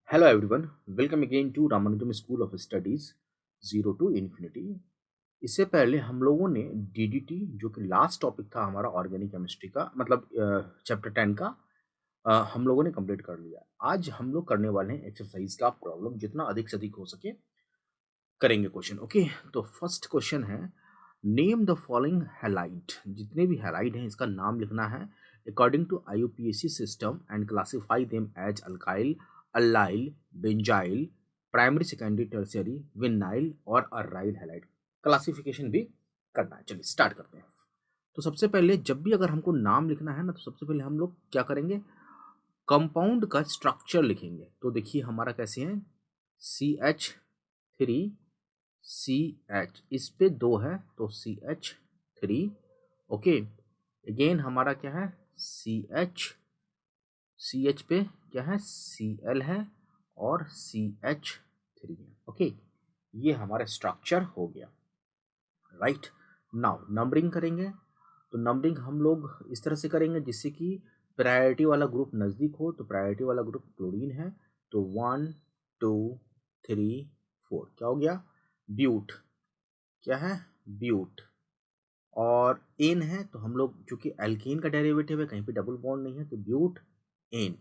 Hello everyone, welcome again to Ramanujam School of Studies zero to infinity. इससे पहले हम लोगों ने डीडीटी जो कि लास्ट टॉपिक था हमारा ऑर्गेनिक केमिस्ट्री का मतलब चैप्टर 10 का हम लोगों ने कंप्लीट कर लिया। आज हम लोग करने वाले हैं एक्सरसाइज का प्रॉब्लम, जितना अधिक से अधिक हो सके करेंगे क्वेश्चन। ओके, तो फर्स्ट क्वेश्चन है नेम द फॉलोइंग हैलाइड। जितने भी हैलाइड हैं इसका नाम लिखना है according to IUPAC system and classify them as alkyl, allyl, benzyl, primary, secondary, tertiary, vinyl और अर्राइल हैलाइड। क्लासिफिकेशन भी करना है। चलिए स्टार्ट करते हैं। तो सबसे पहले जब भी अगर हमको नाम लिखना है ना, तो सबसे पहले हम लोग क्या करेंगे, कंपाउंड का स्ट्रक्चर लिखेंगे। तो देखिए हमारा कैसे है, CH3, CH, इस पे दो है तो CH3। ओके, अगेन हमारा क्या है, CH पे क्या है, Cl है और CH3 है। ओके, ये हमारा स्ट्रक्चर हो गया। राइट, नाउ नंबरिंग करेंगे। तो नंबरिंग हम लोग इस तरह से करेंगे जिससे कि प्रायोरिटी वाला ग्रुप नज़दीक हो। तो प्रायोरिटी वाला ग्रुप क्लोरीन है, तो 1 2 3 4 क्या हो गया, ब्यूट। क्या है, ब्यूट। और एन है तो हम लोग चूंकि एल्कीन का डेरिवेटिव है, कहीं पे डबल बॉन्ड नहीं है तो ब्यूट एन।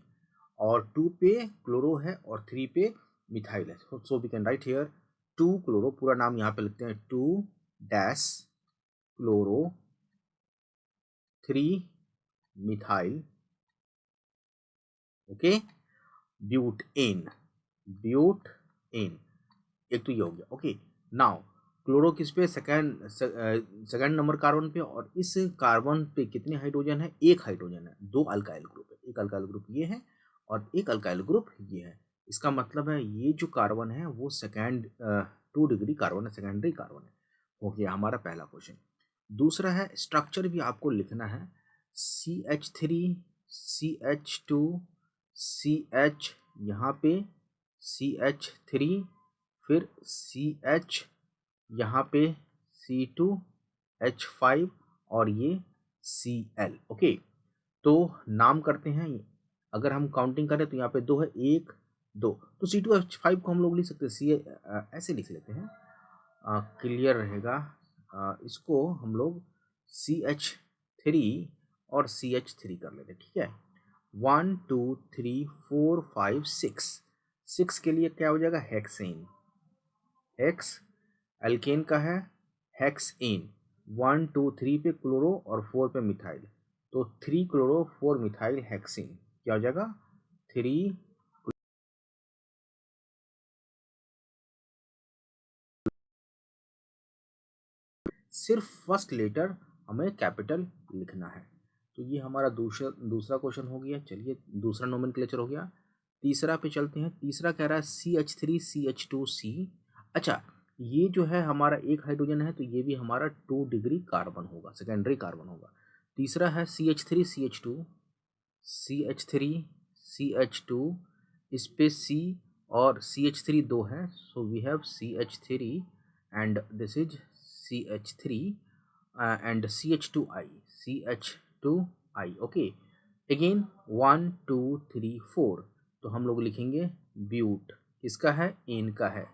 और 2 पे क्लोरो है और 3 पे मिथाइल है। So we can write here 2 chloro, पूरा नाम यहाँ पे लिखते हैं 2 dash chloro 3 methyl. Okay, butene, butene. एक तो ये हो गया। ओके, नाउ क्लोरो किस पे, सेकंड नंबर कार्बन पे। और इस कार्बन पे कितने हाइड्रोजन है, एक हाइड्रोजन है। दो अल्काइल ग्रुप है, एक अल्काइल ग्रुप ये है और एक अल्काइल ग्रुप ये है। इसका मतलब है ये जो कार्बन है वो सेकेंड 2 डिग्री कार्बन है, सेकेंडरी कार्बन है। हो गया हमारा पहला क्वेश्चन। दूसरा है स्ट्रक्चर भी आपको लिखना है, CH3, CH2, CH, यहाँ पे CH3, फिर CH, यहाँ पे C2H5 और ये Cl। ओके, तो नाम करते हैं। अगर हम काउंटिंग करें तो यहाँ पे दो है, एक दो, तो C2H5 को हम लोग लिख सकते हैं सी, ऐसे लिख लेते हैं, क्लियर रहेगा। इसको हम लोग CH3 और CH3 कर लेते हैं। ठीक है, 1 2 3 4 5 6, 6 के लिए क्या हो जाएगा, हेक्सेन। हेक्स एल्केन का है, हेक्सेन। 1 2 3 पे क्लोरो और 4 पे मिथाइल, तो 3 क्लोरो 4 मिथाइल हेक्सेन क्या हो जाएगा, 3। सिर्फ फर्स्ट लेटर हमें कैपिटल लिखना है। तो ये हमारा दूसरा दूसरा क्वेश्चन हो गया। चलिए दूसरा नोमेनक्लेचर हो गया। तीसरा पे चलते हैं। तीसरा कह रहा है CH3 CH2 C। अच्छा, ये जो है हमारा एक हाइड्रोजन है तो ये भी हमारा 2 डिग्री कार्बन होगा, सेकेंडरी कार्बन होगा। तीसरा है CH3 CH2, CH3 CH2, इस पे C और CH3 दो है, so we have CH3 and this is CH3 and CH2I, CH2I। Okay, again 1 2 3 4, तो हम लोग लिखेंगे ब्यूट। किसका है, एन का है।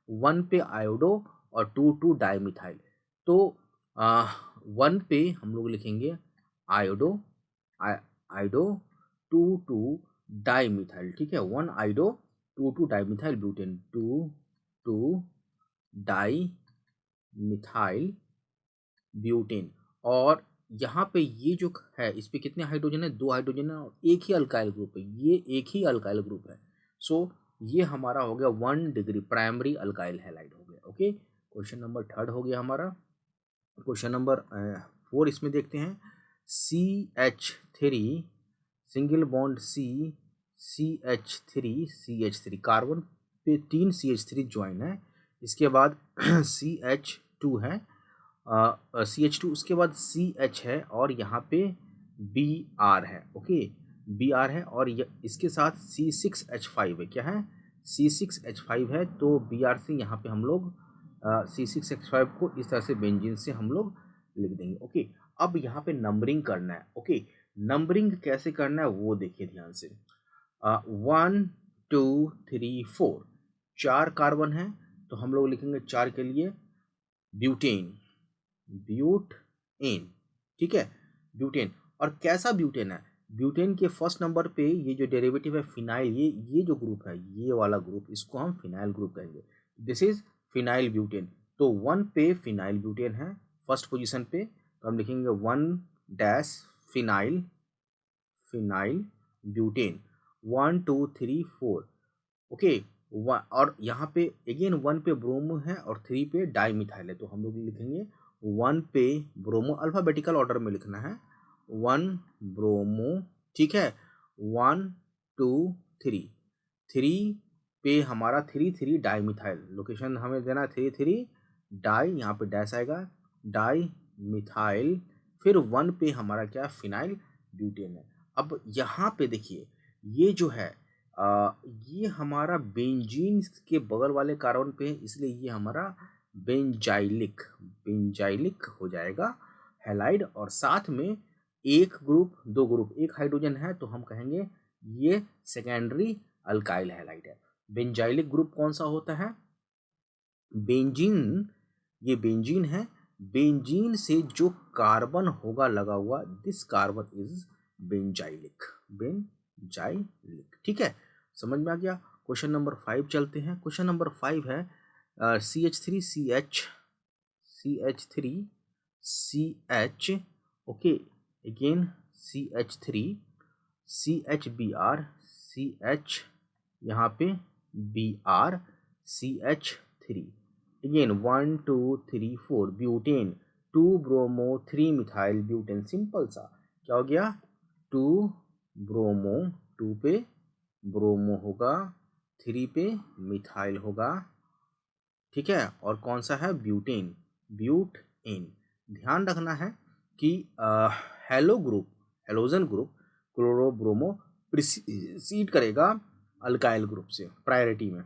1 पे आयोडो और 2 2 डाइमिथाइल। तो 1 पे हम लोग लिखेंगे आयोडो, आयोडो, 2 2 डाइमिथाइल। ठीक है, 1 iodo 2 2 dimethyl butane, 2 2 di methyl butane. और यहाँ पे ये जो है इस पे कितने हाइड्रोजन है, दो हाइड्रोजन है और एक ही अल्काइल ग्रुप है, ये एक ही अल्काइल ग्रुप है। सो ये हमारा हो गया 1 डिग्री प्राइमरी अल्काइल हैलाइड हो गया। ओके, क्वेश्चन नंबर थर्ड हो गया हमारा। क्वेश्चन नंबर 4 इसमें देखते हैं। CH3 single bond CH3 carbon पे 3 CH3 ज्वाइन है। इसके बाद CH2 है, CH2, उसके बाद CH है और यहाँ पे Br है। ओके, Br है और इसके साथ C6H5 है। क्या है, C6H5 है। तो Br से यहाँ पे हम लोग C6H5 को इस तरह से बेंजीन से हम लोग लिख देंगे। ओके, अब यहाँ पे नंबरिंग करना है। ओके, नंबरिंग कैसे करना है वो देखिए ध्यान से। 1 2 3 4, 4 कार्बन है तो हम लोग लिखेंगे 4 के लिए ब्यूटेन, ब्यूटेन, ठीक है, ब्यूटेन। और कैसा ब्यूटेन है? ब्यूटेन के फर्स्ट नंबर पे ये जो डेरिवेटिव है फिनाइल, ये जो ग्रुप है, ये वाला ग्रुप, इसको हम फिनाइल ग्रुप कहेंगे। This is phenyl butane. तो 1 पे फिनाइल ब्यूटेन है फर्स्ट पोजीशन पे, तो हम लिखेंगे 1 dash phenyl, phenyl butane, 1 2 3 4, okay. और यहाँ पे अगेन 1 पे ब्रोमो है और 3 पे डाईमिथाइल है, तो हम लोग लिखेंगे 1 पे ब्रोमो, अल्फाबेटिकल ऑर्डर में लिखना है, 1 ब्रोमो, ठीक है, 1 2 3, 3 पे हमारा 3 3 डाईमिथाइल, लोकेशन हमें देना 3 3 डाई, यहाँ पे डैश आएगा, डाई मिथाइल, फिर 1 पे हमारा क्या, फिनाइल ब्यूटेन है। अब यहाँ पे देखिए ये जो है ये हमारा बेंजीन के बगल वाले कार्बन पे है, इसलिए ये हमारा बेंजाइलिक, बेंजाइलिक हो जाएगा हैलाइड। और साथ में एक ग्रुप, दो ग्रुप, एक हाइड्रोजन है तो हम कहेंगे ये सेकेंडरी अल्काइल हैलाइड है। बेंजाइलिक ग्रुप कौन सा होता है? बेंजीन, ये बेंजीन है, बेंजीन से जो कार्बन होगा लगा हुआ, this carbon is benzylic, benzylic, ठीक है, समझ में आ गया। क्वेश्चन नंबर 5 चलते हैं। क्वेश्चन नंबर 5 है CH3CH, CH3 CH, okay, again CH3 CHBr, CH, यहाँ पे Br, CH3, again 1 2 3 4 butane, 2 bromo 3 methyl butane, simple सा क्या हो गया, 2 ब्रोमो, 2 पे ब्रोमो होगा, 3 पे मिथाइल होगा, ठीक है, और कौन सा है, ब्यूटेन, ब्यूटेन। ध्यान रखना है कि hello group, halogen group chloro bromo preceded करेगा अल्काइल ग्रुप से प्रायोरिटी में,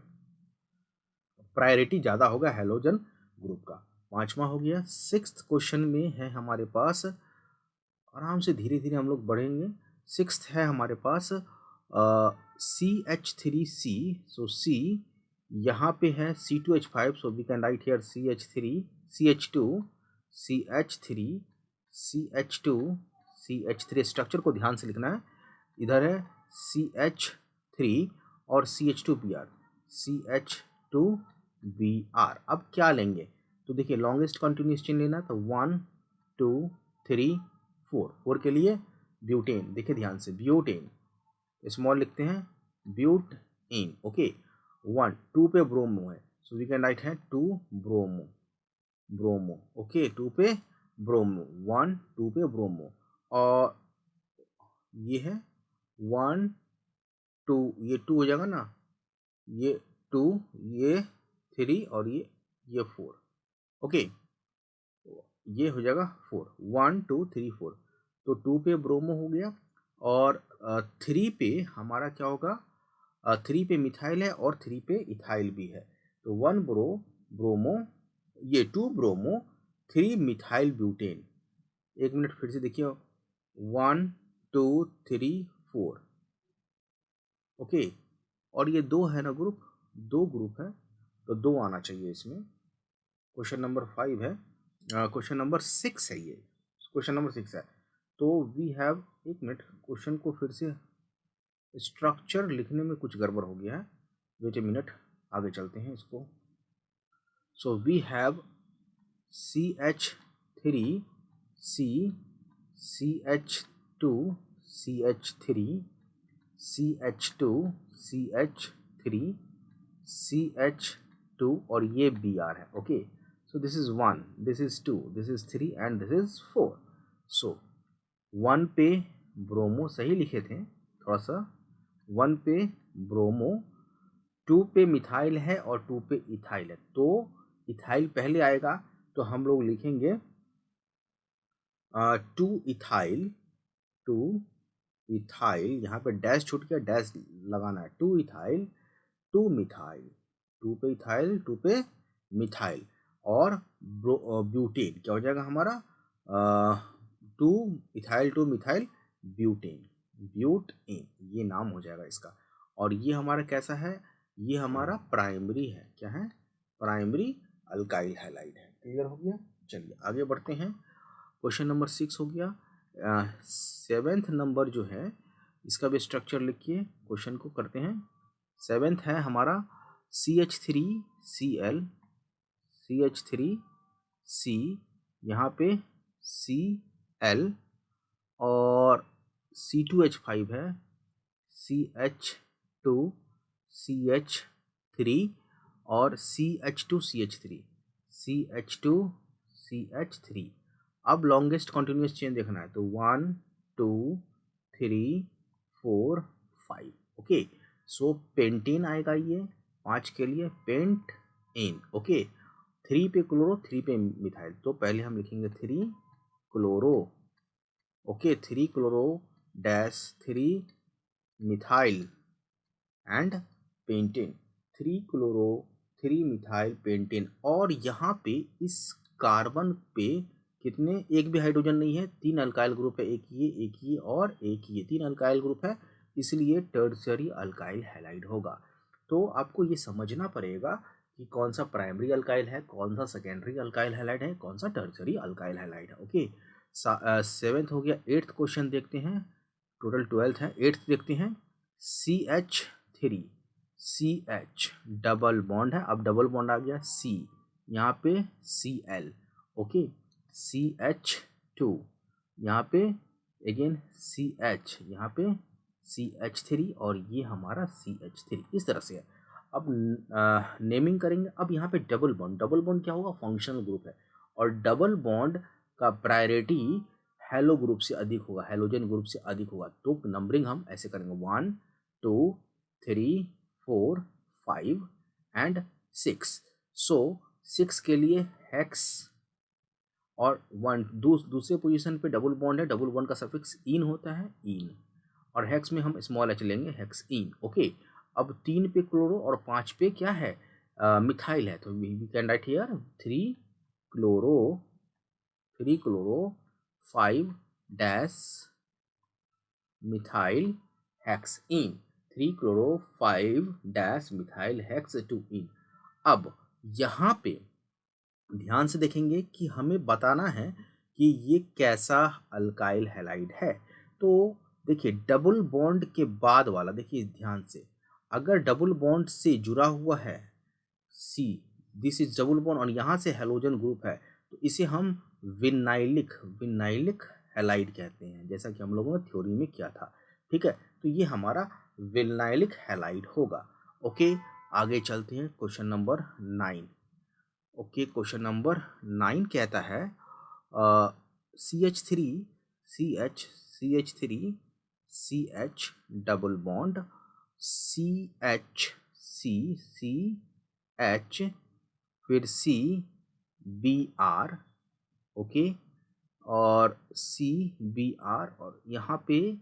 प्रायोरिटी ज़्यादा होगा हेलोजन ग्रुप का। 5वां हो गया। 6th क्वेश्चन में है हमारे पास, आराम से धीरे धीरे हम लोग बढ़ेंगे। 6th है हमारे पास CH3C, सो C यहाँ पे है C2H5, so we can write here CH3 CH2 CH3 CH2 CH3, structure को ध्यान से लिखना है, इधर है CH3 और CH2Br, CH2Br। अब क्या लेंगे, तो देखिए लॉन्गेस्ट कंटिन्यूस चेन लेना, तो 1 2 3 4, 4 के लिए ब्यूटेन, देखिए ध्यान से, ब्यूटेन स्मॉल लिखते हैं, ब्यूटेन, ओके। 1 2 पे ब्रोमो है, सो वी कैन राइट है 2 ब्रोमो, ब्रोमो, ओके, 2 पे ब्रोमो, 1 2 पे ब्रोमो, और ये है 1 2, ये 2 हो जाएगा ना, ये 2, ये 3 और ये 4, ओके, ये हो जाएगा 4, 1 2 3 4, तो 2 पे ब्रोमो हो गया, और 3 पे हमारा क्या होगा, 3 पे मिथाइल है और 3 पे इथाइल भी है, तो 1 ब्रोमो, ये 2 ब्रोमो 3 मिथाइल ब्यूटेन। एक मिनट फिर से देखिए, 1 2 3 4, ओके, और ये 2 है ना ग्रुप, 2 ग्रुप है, तो 2 आना चाहिए इसमें। क्वेश्चन नंबर 5 है, क्वेश्चन नंबर 6 है, ये क्वेश्चन नंबर 6 है, तो वी हैव, एक मिनट क्वेश्चन को फिर से, स्ट्रक्चर लिखने में कुछ गड़बड़ हो गया है, वेट ए मिनट, आगे चलते हैं इसको। सो we have CH3 C, CH2 CH3 CH2 CH3 CH2, और ये Br है, okay. So this is 1, this is 2, this is 3 and this is 4। सो 1 पे ब्रोमो सही लिखे थे थोड़ा सा, 1 पे ब्रोमो, 2 पे मिथाइल है और 2 पे इथाइल है, तो इथाइल पहले आएगा, तो हम लोग लिखेंगे 2 इथाइल, 2 इथाइल, यहाँ पे डैश छूट गया, डैश लगाना है, 2 इथाइल 2 मिथाइल, 2 पे इथाइल 2 पे मिथाइल, और ब्यूटेन क्या हो जाएगा हमारा, 2 इथाइल 2 मिथाइल ब्यूटेन, ब्यूटेन ये नाम हो जाएगा इसका। और ये हमारा कैसा है, ये हमारा प्राइमरी है। क्या है, प्राइमरी अल्काइल हैलाइड है। क्लियर हो गया। चलिए आगे बढ़ते हैं। क्वेश्चन नंबर 6 हो गया। 7th नंबर जो है इसका भी स्ट्रक्चर लिखिए, क्वेश्चन को करते हैं। 7th है हमारा CH3Cl, CH3C, यहाँ पे Cl, और C2H5 है, CH2CH3, और CH2CH3, CH2CH3। अब लॉन्गेस्ट कॉन्टिन्यूस चेन देखना है तो 1 2 3 4 5। ओके, सो पेंटीन आएगा ये 5 के लिए, पेंट इन। ओके, 3 पे क्लोरो, 3 पे मिथाइल, तो पहले हम लिखेंगे 3 chloro. Okay, 3 chloro dash 3 methyl and pentane, 3 chloro 3 methyl pentane. और यहाँ पे इस कार्बन पे कितने, एक भी हाइड्रोजन नहीं है, 3 अल्काइल ग्रुप है, एक ये और एक ये, 3 अल्काइल ग्रुप है, इसलिए टर्शियरी अल्काइल हैलाइड होगा। तो आपको ये समझना पड़ेगा कि कौन सा प्राइमरी अल्काइल है, कौन सा सेकेंडरी अल्काइल हैलाइड है, कौन सा टर्शियरी अल्काइल हैलाइड है। ओके, 7th हो गया। 8th क्वेश्चन देखते हैं, टोटल 12th है, 8th देखते हैं। CH3, CH डबल बॉन्ड है, अब डबल बॉन्ड आ गया C, यहाँ पे Cl। ओके, CH2, यहाँ पे अगेन CH, यहाँ पे CH3, और ये हमारा CH3, इस तरह से है। अब नेमिंग करेंगे। अब यहाँ पे डबल बॉन्ड, डबल बॉन्ड क्या होगा, फंक्शनल ग्रुप है, और डबल बॉन्ड का प्रायोरिटी हेलो ग्रुप से अधिक होगा, हेलोजन ग्रुप से अधिक होगा। तो नंबरिंग हम ऐसे करेंगे 1 2 3 4 5 एंड 6। सो 6 के लिए हेक्स, और दूसरे पोजीशन पे डबल बॉन्ड है, डबल बॉन्ड का सफिक्स इन होता है, इन, और हेक्स में हम स्मॉल एच लेंगे, हेक्स इन। ओके, अब 3 पे क्लोरो और 5 पे क्या है, मिथाइल है, तो we can write here 3 chloro 5 dash methyl hex ene, 3 chloro 5 dash methyl hex 2 ene. अब यहाँ पे ध्यान से देखेंगे कि हमें बताना है कि ये कैसा अल्काइल हैलाइड है। तो देखिए डबल बॉन्ड के बाद वाला, देखिए ध्यान से, अगर डबल बॉन्ड से जुड़ा हुआ है सी, दिस इज डबल बॉन्ड, और यहाँ से हेलोजन ग्रुप है, तो इसे हम विनाइलिक हैलाइड कहते हैं, जैसा कि हम लोगों ने थ्योरी में किया था। ठीक है, तो ये हमारा विनाइलिक हैलाइड होगा। ओके, आगे चलते हैं, question number 9। Okay, question number 9 कहता है CH3 डबल बॉन्ड CH, फिर CBr। ओके, और CBr, और यहाँ पे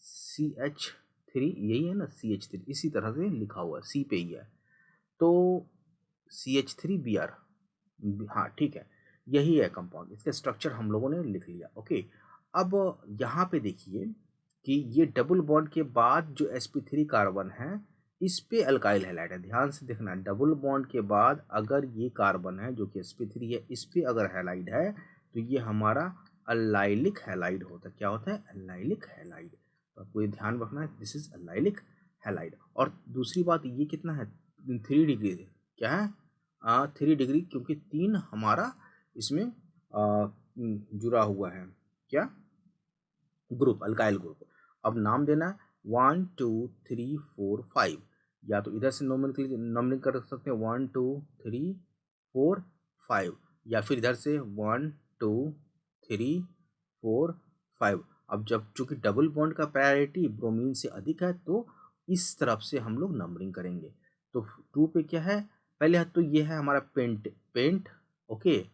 CH3, यही है ना CH3, इसी तरह से लिखा हुआ है, C पे ही है, तो CH3Br, हाँ ठीक है, यही है कंपाउंड, इसका स्ट्रक्चर हम लोगों ने लिख लिया। ओके, अब यहाँ पे देखिए कि ये डबल बॉन्ड के बाद जो sp3 कार्बन है, इस पे अल्काइल हैलाइड है। ध्यान से देखना, डबल बॉन्ड के बाद अगर ये कार्बन है जो कि sp3 है, इस पे अगर हैलाइड है तो ये हमारा अल्लाइलिक हैलाइड होता है। क्या होता है, अल्लाइलिक हैलाइड। तो आपको ये ध्यान रखना है, दिस इज अल्लाइलिक हैलाइड। और दूसरी बात, ये कितना है, 3 डिग्री, क्या है 3 डिग्री, क्योंकि 3 हमारा इसमें जुड़ा हुआ है, क्या, ग्रुप, अल्काइल ग्रुप। अब नाम देना है 1 2 3 4 5, या तो इधर से नंबरिंग कर सकते हैं 1 2 3 4 5, या फिर इधर से 1 2 3 4 5। अब जब चूंकि डबल बॉन्ड का प्रायोरिटी ब्रोमीन से अधिक है, तो इस तरफ से हम लोग नंबरिंग करेंगे। तो 2 पे क्या है, पहले तो ये है हमारा पेंट। ओके,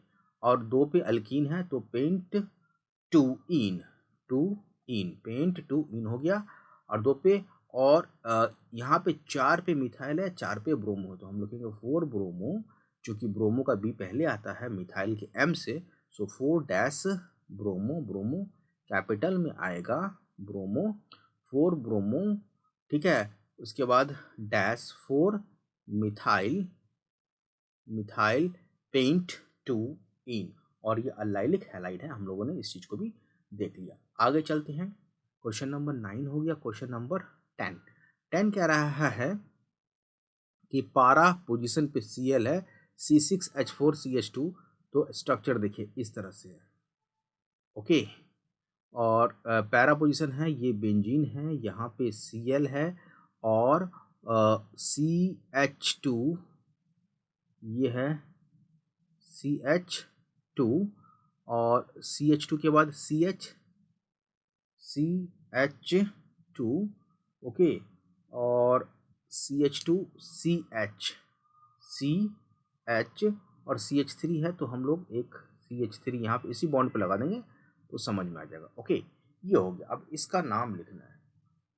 और 2 पे अल्कीन है, तो पेंट 2 इन, पेंट 2 इन हो गया। और 2 पे, और यहाँ पे 4 पे मिथाइल है, 4 पे ब्रोमो, तो हम लिखेंगे 4 ब्रोमो, चूंकि ब्रोमो का बी पहले आता है मिथाइल के एम से, सो 4 डैश ब्रोमो कैपिटल में आएगा ब्रोमो, 4 ब्रोमो। ठीक है, उसके बाद डैश 4 मिथाइल मिथाइल पेंट 2 इन, और ये अल्लाइलिक हैलाइड है। हम लोगों ने इस चीज़ को भी देख लिया। आगे चलते हैं, क्वेश्चन नंबर 9 हो गया। क्वेश्चन नंबर 10 कह रहा है कि पारा पोजीशन पे Cl है C6H4CH2, तो स्ट्रक्चर देखिए इस तरह से है, ओके। और पैरा पोजीशन है, ये बेंजीन है, यहाँ पे Cl है और CH2, ये है CH2 और CH2 के बाद CH2, ओके, और CH2CH और CH3 है, तो हम लोग एक CH3 यहाँ पे इसी बॉन्ड पे लगा देंगे तो समझ में आ जाएगा, ओके। ये हो गया। अब इसका नाम लिखना है,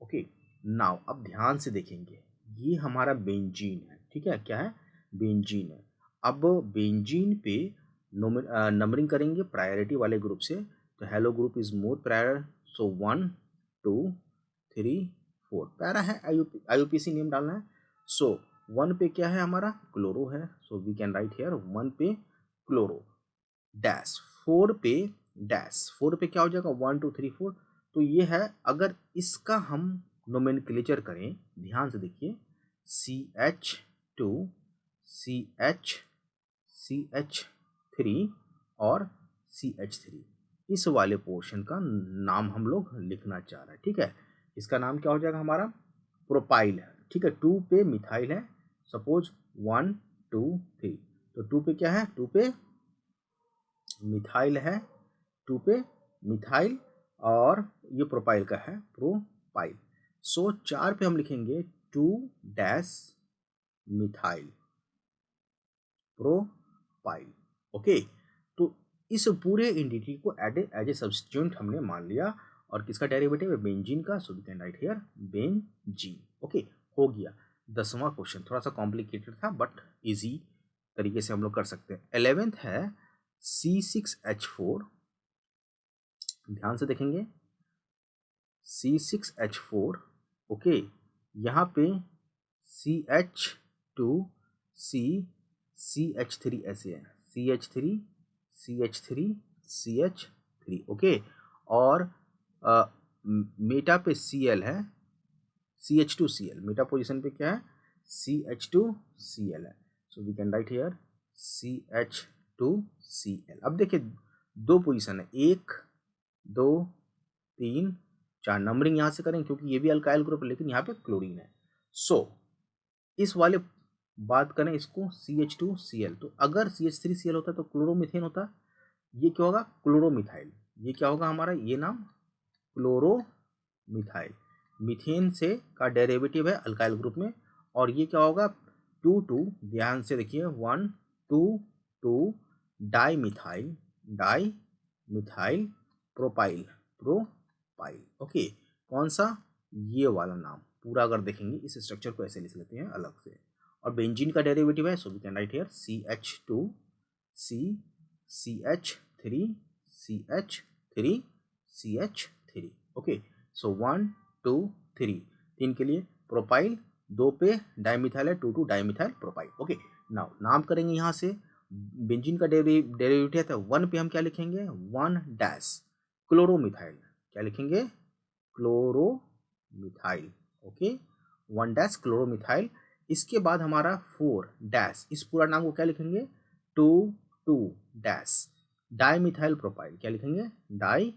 ओके। नाउ अब ध्यान से देखेंगे, ये हमारा बेंजीन है, ठीक है, क्या है, बेंजीन है। अब बेंजीन पे नंबरिंग करेंगे प्रायोरिटी वाले ग्रुप से, तो hello group is more prior, so 1 2 3 4 para है, IUPAC नेम डालना है। सो 1 पे क्या है हमारा, क्लोरो है, so we can write here 1 पे क्लोरो, डैश 4 पे क्या हो जाएगा, 1 2 3 4, तो ये है। अगर इसका हम नोमेनक्लेचर करें, ध्यान से देखिए, CH2 CH3 और CH3, इस वाले पोर्शन का नाम हम लोग लिखना चाह रहे हैं, ठीक है। इसका नाम क्या हो जाएगा हमारा, प्रोपाइल है, ठीक है। 2 पे मिथाइल है, सपोज 1 2 3, तो 2 पे क्या है, 2 पे मिथाइल है, 2 पे मिथाइल, और ये प्रोपाइल का है, प्रोपाइल। सो 4 पे हम लिखेंगे 2 डैश मिथाइल प्रोपाइल, ओके। तो इस पूरे एंटिटी को एज ए सब्स्टिट्यूएंट हमने मान लिया, और किसका डेरिवेटिव है, बेंजीन का, so we can write here benzene, okay. हो गया 10वां क्वेश्चन, थोड़ा सा कॉम्प्लिकेटेड था बट इजी तरीके से हम लोग कर सकते हैं। 11th है C6H4, ध्यान से देखेंगे, C6H4, ओके, यहाँ पे CH2C CH3 ऐसे है, CH3 CH3 CH3, ओके। और मेटा पे Cl है, CH2Cl, मेटा पोजीशन पे क्या है, CH2Cl है, so we can write here CH2Cl। अब देखिए दो पोजीशन है, 1 2 3 4, नंबरिंग यहाँ से करें क्योंकि ये भी अल्काइल ग्रुप है, लेकिन यहाँ पे क्लोरीन है। सो इस वाले बात करें इसको CH2Cl, तो अगर CH3Cl होता तो क्लोरोमीथेन होता, ये क्या होगा, क्लोरोमिथाइल, ये क्या होगा हमारा, ये नाम क्लोरोमिथाइल, मीथेन से का डेरिवेटिव है अल्काइल ग्रुप में, और ये क्या होगा 2 2, ध्यान से देखिए 1 2 2 डाईमिथाइल प्रोपाइल, ओके। कौन सा, ये वाला नाम पूरा अगर देखेंगे इस स्ट्रक्चर को ऐसे लिख लेते हैं अलग से, और बेंजीन का डेरिवेटिव है, so we can write here CH2 CH3 CH3, okay. So 1 2 3, 3 के लिए प्रोपाइल, 2 पे डाईमिथाइल है, 2 2 डाईमिथाइल प्रोपाइल, ओके। नाउ नाम करेंगे यहाँ से, बेंजीन का डेरिवेटिव है, 1 पे हम क्या लिखेंगे, 1 डैश क्लोरोमिथाइल, क्या लिखेंगे, क्लोरोमिथाइल, ओके, 1 डैश क्लोरोमिथाइल। इसके बाद हमारा 4 डैश, इस पूरा नाम को क्या लिखेंगे, 2 2 डैश डाईमिथाइल प्रोपाइल, क्या लिखेंगे, डाई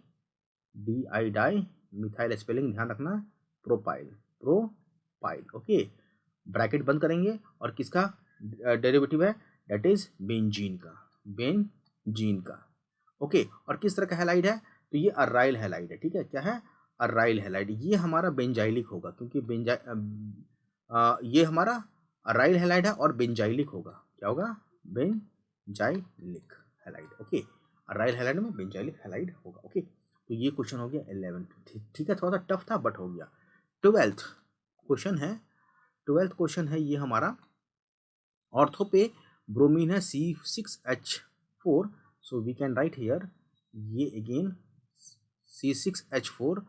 मिथाइल स्पेलिंग ध्यान रखना, प्रोपाइल, ओके। ब्रैकेट बंद करेंगे, और किसका डेरिवेटिव है, दैट इज बेंजीन का, ओके। और किस तरह का हैलाइड है, तो ये अर्राइल हैलाइड है, ठीक है, क्या है, अर्राइल हैलाइड, ये हमारा बेंजाइलिक होगा, क्योंकि ये हमारा अर्राइल हैलाइड है और बेंजाइलिक होगा, क्या होगा, बेंजाइलिक हैलाइड, ओके। अर्राइल हैलाइड में बेंजाइलिक हैलाइड होगा, ओके। तो ये क्वेश्चन हो गया 11, ठीक है, थोड़ा सा टफ था बट हो गया। 12th क्वेश्चन है ये हमारा, ऑर्थो पे ब्रोमीन है C6H4, so we can write here, ये अगेन C6H4,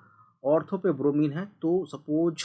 ऑर्थो पे ब्रोमीन है, तो सपोज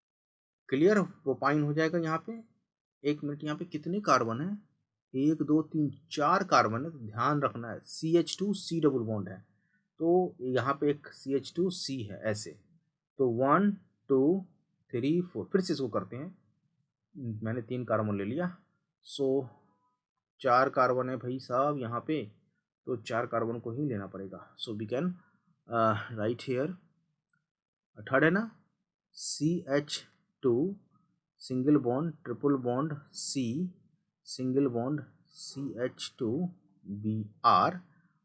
क्लियर प्रोपाइन हो जाएगा यहाँ पे। एक मिनट, यहाँ पे कितने कार्बन है? 1 2 3 4 कार्बन है, तो ध्यान रखना है CH2C डबल बॉन्ड है, तो यहाँ पे एक CH2C है ऐसे। तो 1 2 3 4, फिर से इसको करते हैं। मैंने 3 कार्बन ले लिया, सो 4 कार्बन है भाई साहब यहाँ पे, तो 4 कार्बन को ही लेना पड़ेगा। So we can write here, third है ना, CH2 single bond triple bond C single bond CH2Br,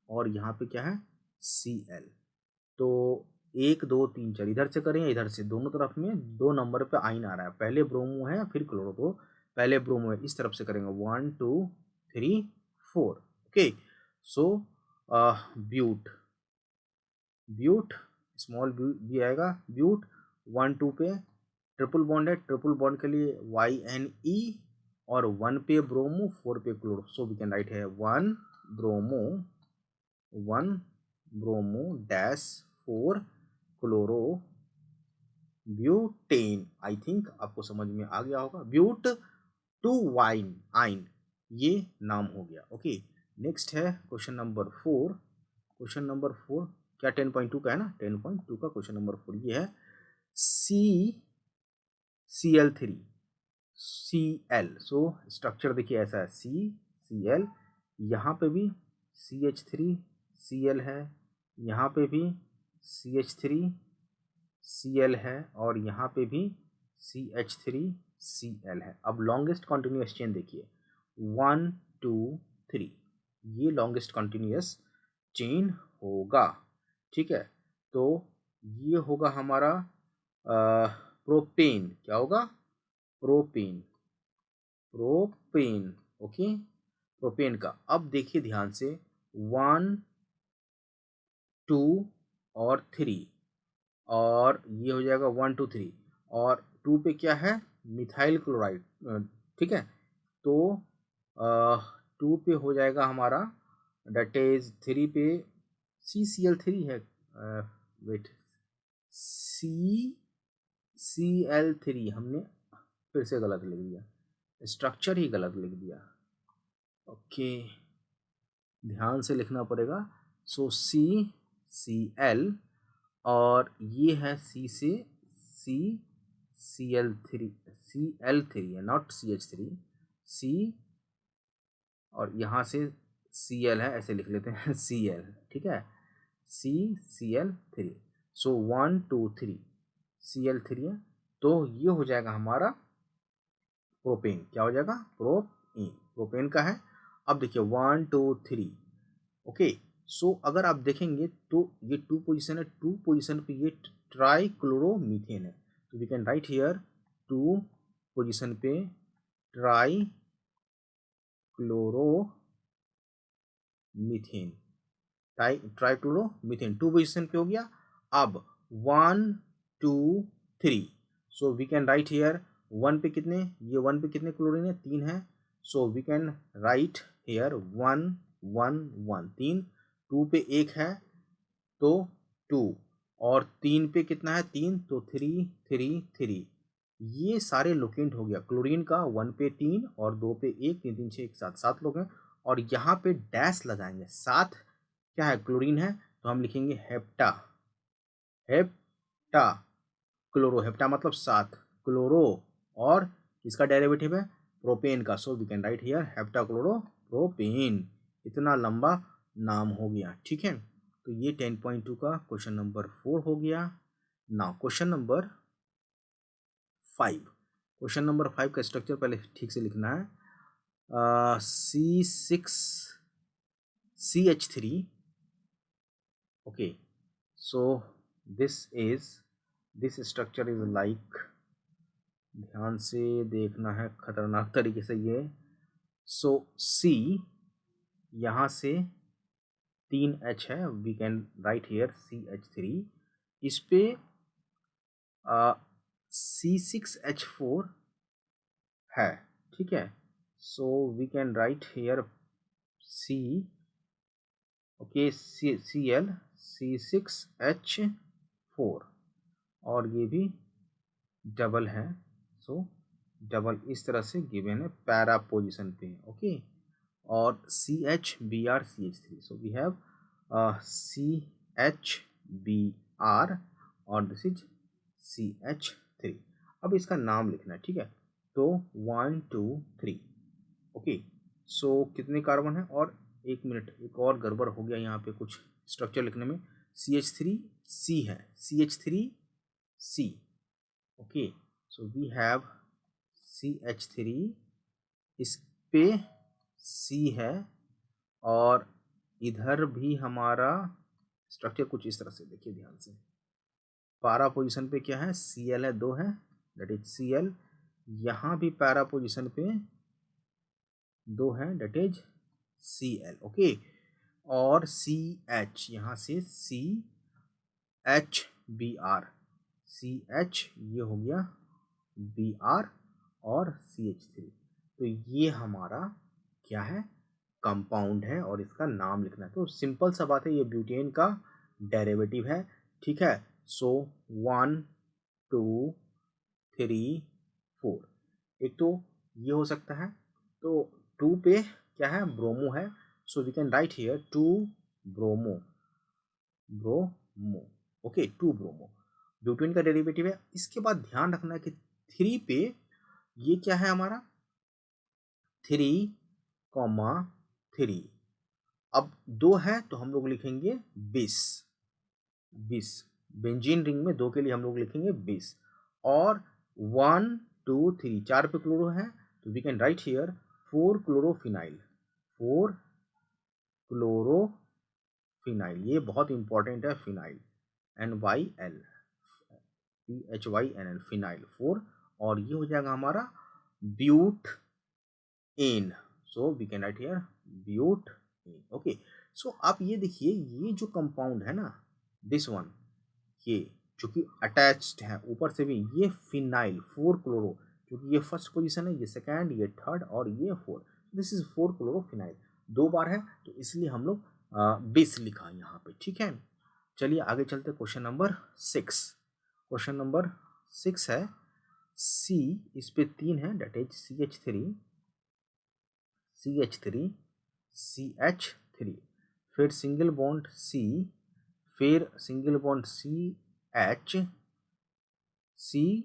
और यहाँ पे क्या है Cl। तो 1 2 3 4 इधर से करें, इधर से, दोनों तरफ में 2 नंबर पे आइन आ रहा है, पहले ब्रोमो है फिर क्लोरो, तो पहले ब्रोमो है, इस तरफ से करेंगे 1 2 3 4। Okay, so but, but small B आएगा, ब्यूट 1 2 पे ट्रिपल बॉन्ड है, ट्रिपल बॉन्ड के लिए YNE, और 1 पे ब्रोमो 4 पे chloro, so we can write है 1 bromo dash 4 chloro butane. I think आपको समझ में आ गया होगा, ब्यूट 2 वाइन आइन, ये नाम हो गया। ओके, नेक्स्ट है क्वेश्चन नंबर 4। क्वेश्चन नंबर 4 क्या 10.2 का है ना, 10.2 का क्वेश्चन नंबर 4 ये है CCl3 Cl। सो स्ट्रक्चर देखिए ऐसा है CCl, यहाँ पे भी CH3Cl है, यहाँ पे भी CH3Cl है, और यहाँ पे भी CH3Cl है। अब लॉन्गेस्ट कंटिन्यूअस चेन देखिए 1 2 3, ये लॉन्गेस्ट कंटिन्यूअस चेन होगा, ठीक है। तो ये होगा हमारा प्रोपेन, क्या होगा प्रोपेन, प्रोपेन। ओके, प्रोपेन का अब देखिए ध्यान से 1 2 और 3, और ये हो जाएगा 1 2 3, और 2 पे क्या है मिथाइल क्लोराइड, ठीक है। तो 2 पे हो जाएगा हमारा, डेट इज 3 पे CCl3 है, वेट CCl3 हमने फिर से गलत लिख दिया, स्ट्रक्चर ही गलत लिख दिया। ओके, ध्यान से लिखना पड़ेगा। सो CCl, और ये है C से CCl3 Cl3 है, नॉट CH3 C, और यहाँ से Cl है, ऐसे लिख लेते हैं Cl, ठीक है CCl3। सो 1 2 3 Cl3 है, तो ये हो जाएगा हमारा प्रोपेन, क्या हो जाएगा प्रोपेन, प्रोपेन का है। अब देखिए 1 2 3, ओके। सो अगर आप देखेंगे तो ये 2 पोजीशन है, 2 पोजीशन पे ये ट्राइक्लोरोमीथेन है, तो we can write here 2 position पे ट्राइक्लोरोमीथेन, ट्राइक्लोरोमीथेन 2 पोजीशन पे हो गया। अब 1 2 3, so we can write here 1 पे कितने, ये 1 पे कितने क्लोरीन है 3 है, so we can write here 1 1 1 3, 2 पे 1 है तो 2, और 3 पे कितना है 3, तो 3 3 3, ये सारे लोकेंट हो गया क्लोरीन का, 1 पे 3 और 2 पे 1, 3 3 6 एक साथ 7 लोग हैं, और यहाँ पे डैश लगाएंगे, 7 क्या है क्लोरीन है, तो हम लिखेंगे हेप्टा, हेप्टा क्लोरो, हेप्टा मतलब 7 क्लोरो, और इसका डेरिवेटिव है प्रोपेन का, so we can write here hepta chloro propane. इतना लंबा नाम हो गया, ठीक है। तो ये 10.2 का क्वेश्चन नंबर 4 हो गया। Now question number 5, question number 5 का स्ट्रक्चर पहले ठीक से लिखना है, C6CH3, okay. So this structure is like, ध्यान से देखना है खतरनाक तरीके से ये। सो C यहाँ से 3H है, we can write here CH3, इस पे C6H4 है, ठीक है। So we can write here C, okay Cl C6H4, और ये भी डबल है, सो डबल इस तरह से गिवन है पैरा पोजिशन पे, ओके। और CHBr CH3, so we have CHBr और दिस इज CH3। अब इसका नाम लिखना है, ठीक है। तो 1 2 3, ओके। सो कितने कार्बन है, और एक मिनट, एक और गड़बड़ हो गया यहाँ पे कुछ स्ट्रक्चर लिखने में। CH3C है, CH3C, okay. So we have CH3, इस पे C है, और इधर भी हमारा स्ट्रक्चर कुछ इस तरह से, देखिए ध्यान से। पैरा पोजीशन पे क्या है, Cl है, 2 है, दैट इज Cl। यहाँ भी पैरा पोजीशन पे 2 है, दैट इज Cl, ओके। और CH, यहाँ से CHBr, CH ये हो गया Br और CH3। तो ये हमारा क्या है, कंपाउंड है, और इसका नाम लिखना है। तो सिंपल सा बात है, ये ब्यूटेन का डेरिवेटिव है, ठीक है। सो 1 2 3 4, एक तो ये हो सकता है, तो 2 पे क्या है, ब्रोमो है, so we can write here 2 bromo, okay, 2 bromo butane का डेरिवेटिव है। इसके बाद ध्यान रखना है कि 3 पे ये क्या है हमारा, 3,3। अब 2 है तो हम लोग लिखेंगे 20, बेंजीन रिंग में 2 के लिए हम लोग लिखेंगे 20। और 1 2 3, 4 पे क्लोरो है, तो we can write here 4 chlorophenyl, 4 chlorophenyl, ये बहुत इंपॉर्टेंट है, फिनाइल, NYL, PHYNL, फिनाइल 4। और ये हो जाएगा हमारा butane, so we can write here butane, okay. So आप ये देखिए, ये जो कंपाउंड है ना, दिस वन, ये जो कि अटैच्ड है ऊपर से भी, ये फिनाइल 4 क्लोरो, क्योंकि ये फर्स्ट पोजीशन है, ये सेकंड, ये थर्ड, और ये 4, दिस इज 4 क्लोरोफिनाइल। 2 बार है तो इसलिए हम लोग 20 लिखा यहाँ पे, ठीक है। चलिए आगे चलते, क्वेश्चन नंबर 6। क्वेश्चन नंबर 6 है, C इस पे 3 है, डेट इज CH3, CH3, फिर सिंगल बॉन्ड C, फिर सिंगल बॉन्ड CH, C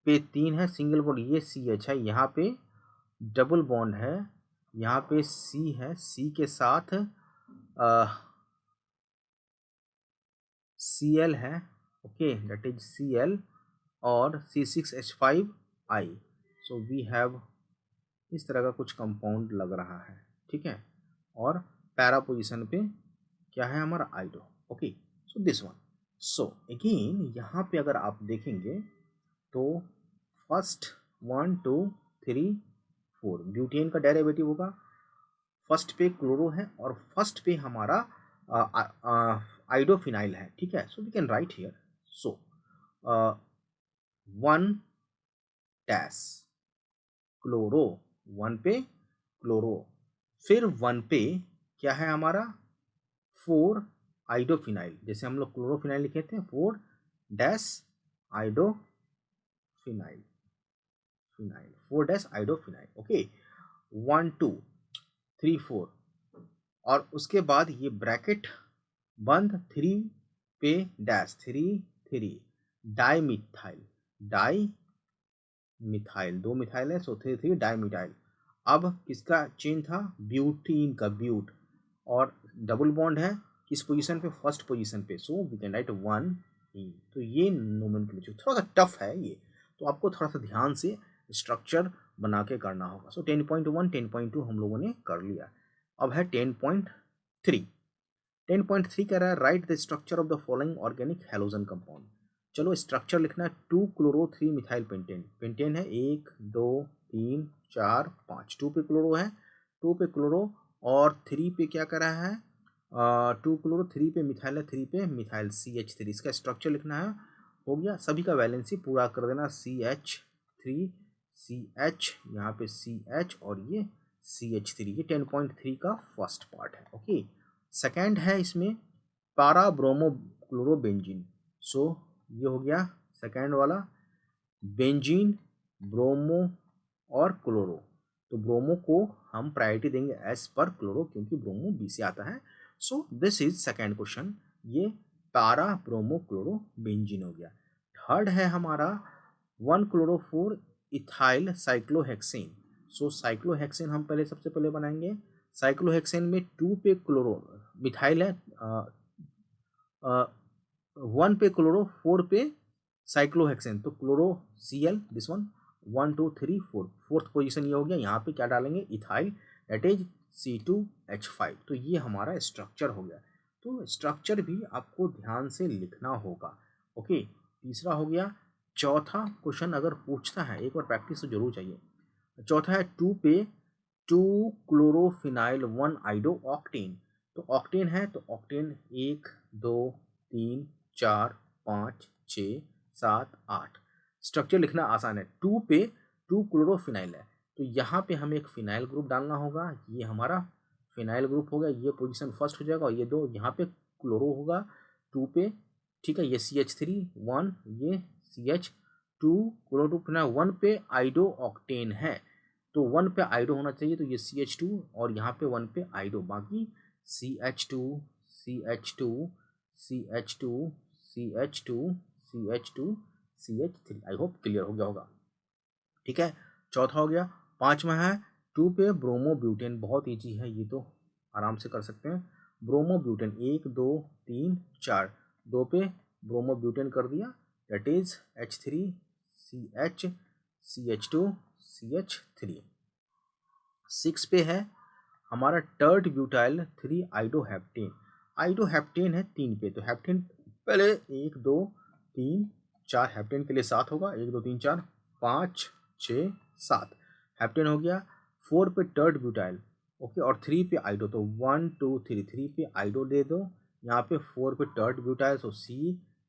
पे 3 है, सिंगल बॉन्ड ये CH है, यहाँ पे डबल बॉन्ड है, यहाँ पे C है, C के साथ Cl है, ओके, दैट इज Cl, और C6H5I। सो वी हैव इस तरह का कुछ कंपाउंड लग रहा है, ठीक है। और पैरा पोजीशन पे क्या है हमारा, iodo, okay. So this one. So again यहाँ पे अगर आप देखेंगे तो फर्स्ट 1 2 3 4 ब्यूटेन का डेरिवेटिव होगा, फर्स्ट पे क्लोरो है, और फर्स्ट पे हमारा आइडोफिनाइल है, ठीक है। So we can write here, so 1 dash chloro, 1 पे क्लोरो, फिर 1 पे क्या है हमारा, 4 आइडोफिनाइल, जैसे हम लोग क्लोरोफिनाइल लिखे थे, 4 डैश आइडोफिनाइल, 4 डैश आइडोफिनाइल, ओके। 1 2 3 4, और उसके बाद ये ब्रैकेट बंद, 3 पे डैश 3 3 डाइमिथाइल, डाइमिथाइल, 2 मिथाइल है, सो 3 3 डाइमिथाइल। अब किसका चेन था, ब्यूटीन का, ब्यूट, और डबल बॉन्ड है किस पोजीशन पे, फर्स्ट पोजीशन पे, सो वी कैन राइट 1 ई। तो ये नोमेनक्लेचर थोड़ा सा टफ है ये, तो आपको थोड़ा सा ध्यान से स्ट्रक्चर बना के करना होगा। सो 10.1 10.2 हम लोगों ने कर लिया। अब है 10.3। 10.3 कह रहा है right the structure of the following organic halogen compound. चलो स्ट्रक्चर लिखना है, 2 क्लोरो 3 मिथाइल पेंटेन, पेंटेन है 1 2 3 4 5, 2 पे क्लोरो है, 2 पे क्लोरो, और 3 पे क्या कर रहा है, 2 क्लोरो, 3 पे मिथाइल है, 3 पे मिथाइल CH3, इसका स्ट्रक्चर लिखना है। हो गया, सभी का वैलेंसी पूरा कर देना, CH3 CH, यहाँ पे CH, और ये CH3, ये 10.3 का फर्स्ट पार्ट है, ओके। सेकेंड है इसमें पारा ब्रोमो क्लोरोबेंजीन, सो ये हो गया सेकेंड वाला, बेंजीन ब्रोमो और क्लोरो। तो ब्रोमो को हम प्रायोरिटी देंगे एस पर क्लोरो, क्योंकि ब्रोमो बी से आता है। सो दिस इज सेकेंड क्वेश्चन, ये पैरा ब्रोमो क्लोरो बेंजीन हो गया। थर्ड है हमारा 1-chloro-4 इथाइल साइक्लोहेक्सेन। सो साइक्लोहेक्सेन हम पहले सबसे पहले बनाएंगे। साइक्लोहेक्सेन में 2 पे क्लोरो मिथाइल है, 1 पे क्लोरो 4 पे साइक्लोहेक्सेन, तो chloro Cl this one 1 2 3 4, fourth position ये हो गया। यहाँ पे क्या डालेंगे, इथाइल, दैट इज C2H5। तो ये हमारा स्ट्रक्चर हो गया। तो स्ट्रक्चर भी आपको ध्यान से लिखना होगा। ओके, तीसरा हो गया। चौथा क्वेश्चन अगर पूछता है, एक बार प्रैक्टिस तो जरूर चाहिए। चौथा है 2 पे 2 क्लोरोफिनाइल 1 आइडो ऑक्टेन। तो ऑक्टेन है, तो ऑक्टेन 1 2 3 4 5 6 7 8। स्ट्रक्चर लिखना आसान है। 2 पे 2 क्लोरोफिनाइल है, तो यहाँ पे हमें एक फिनाइल ग्रुप डालना होगा। ये हमारा फिनाइल ग्रुप होगा, ये पोजीशन फर्स्ट हो जाएगा, और ये दो यहाँ पे क्लोरो होगा 2 पे, ठीक है। ये CH3 1, ये CH2 क्लोरोफिनाइल 1 पे आइडो ऑक्टेन है, तो 1 पे आइडो होना चाहिए, तो ये CH2 और यहाँ पे 1 पे आइडो, बाकी CH2 CH2 CH2 CH2 CH2 CH3। I hope clear हो गया होगा, ठीक है। चौथा हो गया। पांचवा है 2 पे ब्रोमोब्यूटेन, बहुत ईजी है ये तो, आराम से कर सकते हैं। ब्रोमोब्यूटेन 1 2 3 4, 2 पे ब्रोमोब्यूटेन कर दिया, that is H3 CH CH2 CH3। 6 पे है हमारा टर्ट ब्यूटाइल 3 आइडोहेप्टेन। आइडोहेप्टेन है 3 पे, तो हेप्टेन पहले 1 2 3 4, हेप्टेन के लिए 7 होगा, 1 2 3 4 5 6 7, हेप्टेन हो गया। 4 पे टर्ट ब्यूटाइल, ओके, और 3 पे आइडो, तो 1 2 3, 3 पे आइडो दे दो, यहाँ पे 4 पे टर्ट ब्यूटाइल, सो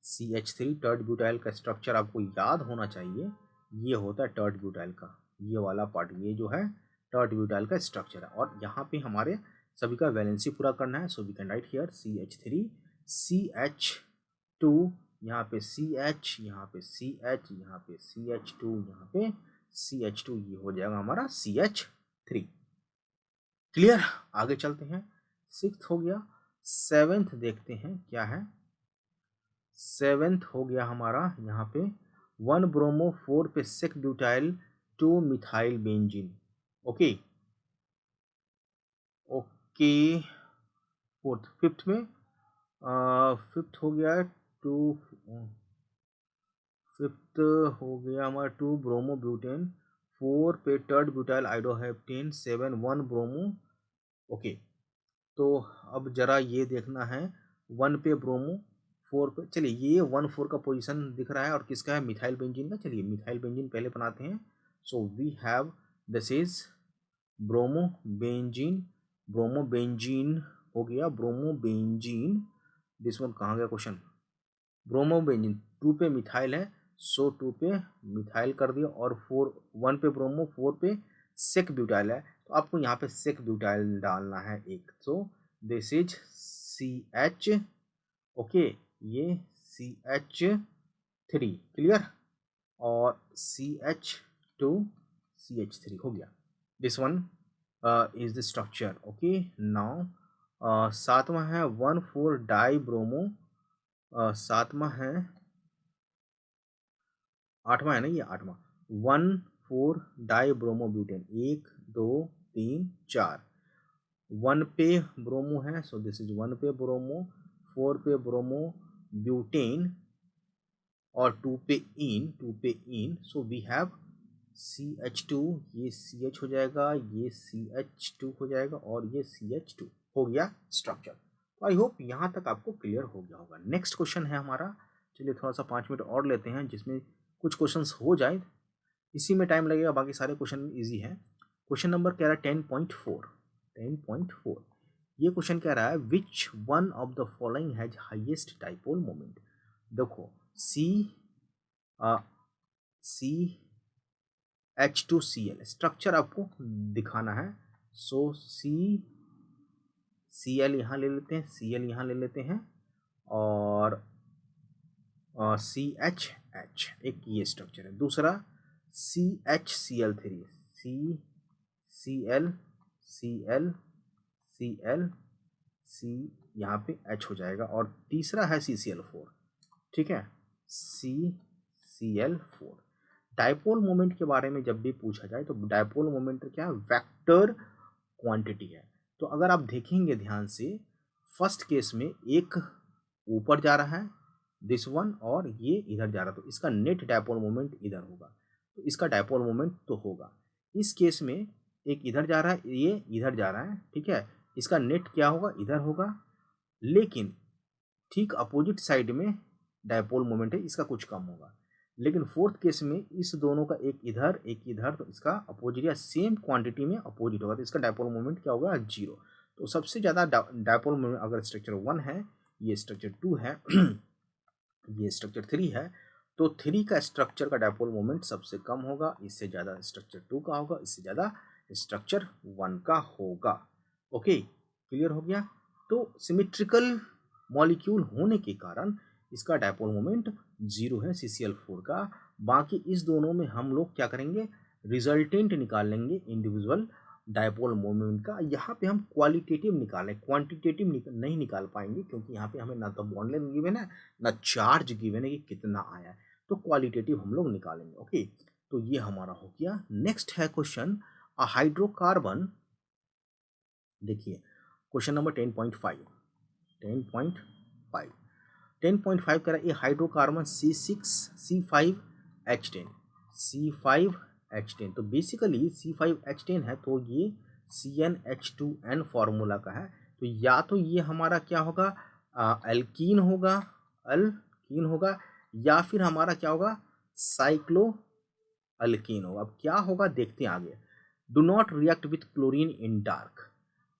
CH3। टर्ट ब्यूटाइल का स्ट्रक्चर आपको याद होना चाहिए, ये होता है टर्ट ब्यूटाइल का, ये वाला पार्ट, ये जो है टर्ट ब्यूटाइल का स्ट्रक्चर है। और यहाँ पे हमारे सभी का वैलेंसी पूरा करना है, so we can write here CH3 CH2, यहाँ पे CH, यहाँ पे CH, यहाँ पे CH2, यहाँ पे CH2, ये हो जाएगा हमारा CH3। क्लियर, आगे चलते हैं। 6th हो गया। 7th देखते हैं क्या है। 7th हो गया हमारा यहाँ पे 1 ब्रोमो 4 पे 6 butyl 2 methyl benzene. Okay okay, fourth. 5th में 5th हो गया 2, 5th हो गया हमारा 2 ब्रोमो ब्यूटेन, 4 पे टर्ट ब्यूटाइल आइडोहेप्टेन, 7 1 ब्रोमो। ओके, तो अब जरा ये देखना है 1 पे ब्रोमो, 4 पे, चलिए ये 1 4 का पोजीशन दिख रहा है, और किसका है, मिथाइल बेंजीन का। चलिए मिथाइल बेंजीन पहले बनाते हैं। So we have, this is bromo benzene, bromo benzene हो गया, ब्रोमो बेंजीन। दिस वन कहाँ गया क्वेश्चन, ब्रोमो बेंजीन 2 पे मिथाइल है, सो 2 पे मिथाइल कर दिया, और 1 पे ब्रोमो, 4 पे सेक ब्यूटाइल है, तो आपको यहाँ पे सेक ब्यूटाइल डालना है एक। So this is CH, okay, ये CH3, क्लियर, और CH2 CH3 हो गया। This one is the structure. Okay, now 7वां है 1 4 डाई ब्रोमो, 7वां है, 8वां है ना, ये 8वां 1 4 डाई ब्रोमो ब्यूटेन, 1 2 3 4, 1 पे ब्रोमो है, सो दिस इज 1 पे ब्रोमो, 4 पे ब्रोमो ब्यूटेन, और 2 पे इन, सो वी हैव CH2, ये CH हो जाएगा, ये CH2 हो जाएगा, और ये CH2 हो गया स्ट्रक्चर। तो आई होप यहाँ तक आपको क्लियर हो गया होगा। नेक्स्ट क्वेश्चन है हमारा, चलिए थोड़ा सा 5 मिनट और लेते हैं, जिसमें कुछ क्वेश्चंस हो जाए, इसी में टाइम लगेगा, बाकी सारे क्वेश्चन इजी हैं। क्वेश्चन नंबर कह रहा है 10.4, ये क्वेश्चन कह रहा है which one of the following has highest dipole moment. देखो CH2Cl स्ट्रक्चर आपको दिखाना है, सो Cl यहाँ ले लेते हैं, Cl यहाँ ले लेते हैं, और CH, एक ये स्ट्रक्चर है। दूसरा CHCl3, CCl Cl Cl C, यहाँ पे H हो जाएगा, और तीसरा है CCl4, ठीक है, CCl4। डायपोल मोमेंट के बारे में जब भी पूछा जाए तो डायपोल मोमेंट क्या है, वेक्टर क्वांटिटी है। तो अगर आप देखेंगे ध्यान से, फर्स्ट केस में एक ऊपर जा रहा है दिस वन, और ये इधर जा रहा है, तो इसका नेट डायपोल मोमेंट इधर होगा, तो इसका डायपोल मोमेंट तो होगा। इस केस में एक इधर जा रहा है, ये इधर जा रहा है, ठीक है, इसका नेट क्या होगा, इधर होगा, लेकिन ठीक अपोजिट साइड में डायपोल मोमेंट है, इसका कुछ कम होगा। लेकिन फोर्थ केस में इस दोनों का एक इधर एक इधर, तो इसका अपोजिट या सेम क्वांटिटी में अपोजिट होगा, तो इसका डायपोल मोमेंट क्या होगा, 0। तो सबसे ज़्यादा डायपोल मोमेंट अगर स्ट्रक्चर 1 है, ये स्ट्रक्चर 2 है, ये स्ट्रक्चर 3 है, तो 3 का स्ट्रक्चर का डायपोल मोमेंट सबसे कम होगा, इससे ज़्यादा स्ट्रक्चर 2 का होगा, इससे ज़्यादा स्ट्रक्चर 1 का होगा। ओके, क्लियर हो गया। तो सिमेट्रिकल मॉलिक्यूल होने के कारण इसका डायपोल मोमेंट 0 है CCl4 का। बाकी इस दोनों में हम लोग क्या करेंगे, रिजल्टेंट निकाल लेंगे इंडिविजुअल डायपोल मोमेंट का। यहाँ पे हम क्वालिटेटिव निकालें, क्वांटिटेटिव नहीं निकाल पाएंगे, क्योंकि यहाँ पे हमें ना तो बॉन्ड लेंथ गिवन है ना चार्ज गिवन है कि कितना आया है, तो क्वालिटेटिव हम लोग निकालेंगे। ओके, तो ये हमारा हो गया। नेक्स्ट है क्वेश्चन, हाइड्रोकार्बन, देखिए क्वेश्चन नंबर 10.5 10.5 कह रहा है ए हाइड्रोकार्बन C5H10 तो बेसिकली C5H10 है, तो ये CnH2n फॉर्मूला का है। तो या तो ये हमारा क्या होगा, अल्कीन होगा, या फिर हमारा क्या होगा, साइक्लो अल्कीन होगा। अब क्या होगा देखते हैं आगे। Do not react with chlorine in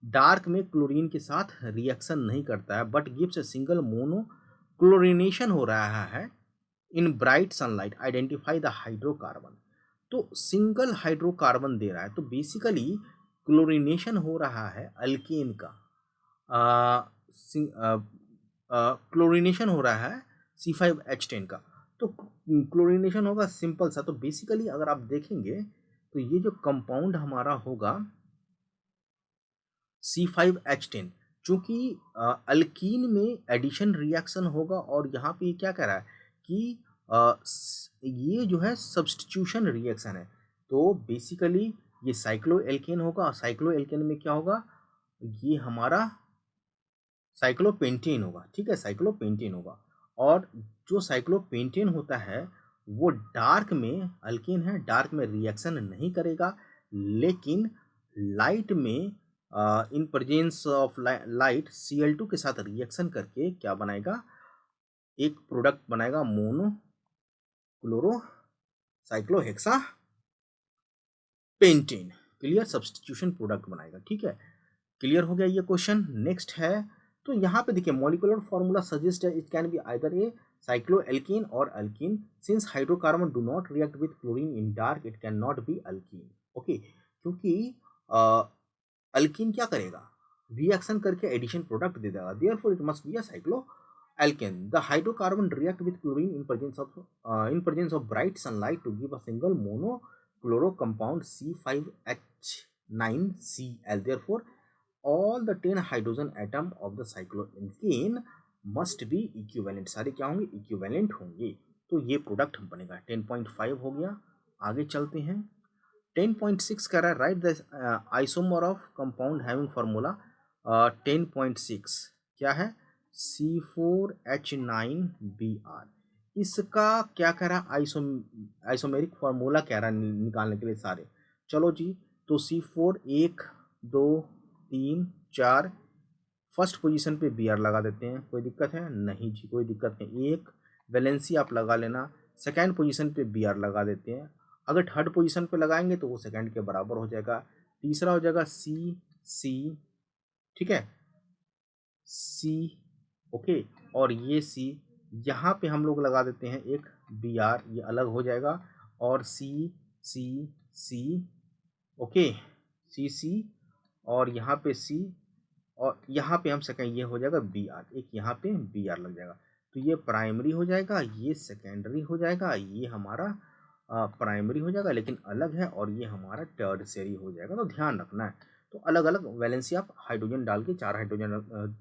dark में क्लोरीन के साथ रिएक्शन नहीं करता है, but gives a single mono, chlorination हो रहा है in bright sunlight, identify the hydrocarbon. तो सिंगल हाइड्रोकार्बन दे रहा है, तो बेसिकली क्लोरीनेशन हो रहा है अल्केन का, क्लोरीनेशन हो रहा है C5H10 का। तो क्लोरीनेशन होगा सिंपल सा। तो बेसिकली अगर आप देखेंगे तो ये जो कंपाउंड हमारा होगा C5H10, चूंकि अल्कीन में एडिशन रिएक्शन होगा, और यहाँ पे क्या कह रहा है कि ये जो है सब्स्टिट्यूशन रिएक्शन है, तो बेसिकली ये साइक्लोएल्केन होगा। साइक्लोएल्केन में क्या होगा, ये हमारा साइक्लोपेंटेन होगा, ठीक है, साइक्लोपेंटेन होगा। और जो साइक्लोपेंटेन होता है वो डार्क में, अल्केन है, डार्क में रिएक्शन नहीं करेगा, लेकिन लाइट में इन प्रेजेंस ऑफ लाइट Cl2 के साथ रिएक्शन करके क्या बनाएगा, एक प्रोडक्ट बनाएगा, mono chloro cyclohexa pentane. Clear, substitution product बनाएगा, ठीक है, क्लियर हो गया ये क्वेश्चन। नेक्स्ट है, तो यहाँ पे देखिए मॉलिक्यूलर फॉर्मूला सजेस्ट है it can be either a cycloalkene or alkene, since hydrocarbon do not react with chlorine in dark it can not be alkene. Okay, क्योंकि अल्कीन क्या करेगा, रिएक्शन करके एडिशन प्रोडक्ट दे देगा, therefore it must be a cycloalkane. The hydrocarbon react with chlorine in presence of bright sunlight to give a single mono chloro compound C5H9Cl, therefore all the 10 hydrogen atom of the cycloalkane must be equivalent, सारे क्या होंगे, equivalent होंगे, तो ये product बनेगा। 10.5 हो गया। आगे चलते हैं। 10.6 कह रहा है right the isomer of compound having formula. 10.6 क्या है, C4H9Br। इसका क्या कह रहा है, आइसोमेरिक फार्मूला कह रहा है निकालने के लिए सारे। चलो जी, तो C4 1 2 3 4, फर्स्ट पोजीशन पे Br लगा देते हैं, कोई दिक्कत है नहीं जी, कोई दिक्कत नहीं। एक वैलेंसी आप लगा लेना, सेकेंड पोजीशन पे Br लगा देते हैं। अगर थर्ड पोजीशन पे लगाएंगे तो वो सेकेंड के बराबर हो जाएगा। तीसरा हो जाएगा C, ठीक है, C, ओके, और ये C, यहाँ पे हम लोग लगा देते हैं एक Br, ये अलग हो जाएगा, और C, ओके, C, और यहाँ पे C, और यहाँ पे हम सेकेंड, ये हो जाएगा Br, एक यहाँ पे Br लग जाएगा, तो ये प्राइमरी हो जाएगा, ये सेकेंडरी हो जाएगा, ये हमारा प्राइमरी हो जाएगा लेकिन अलग है, और ये हमारा टर्शियरी हो जाएगा। तो ध्यान रखना है। तो अलग अलग वैलेंसी आप हाइड्रोजन डाल के 4 हाइड्रोजन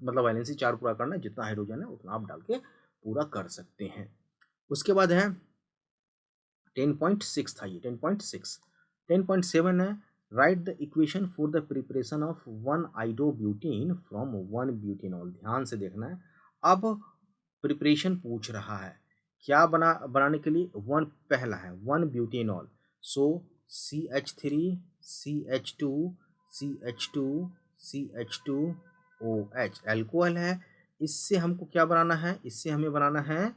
मतलब वैलेंसी 4 पूरा करना है, जितना हाइड्रोजन है उतना आप डाल के पूरा कर सकते हैं। उसके बाद है 10.6 था ये 10.6। 10.7 है right the equation for the preparation of 1 iodobutane from 1 butanol. ध्यान से देखना है। अब प्रिपरेशन पूछ रहा है क्या बनाने के लिए। पहला है 1 ब्यूटेनॉल, सो CH3 CH2 CH2 CH2OH alcohol है। इससे हमको क्या बनाना है, इससे हमें बनाना है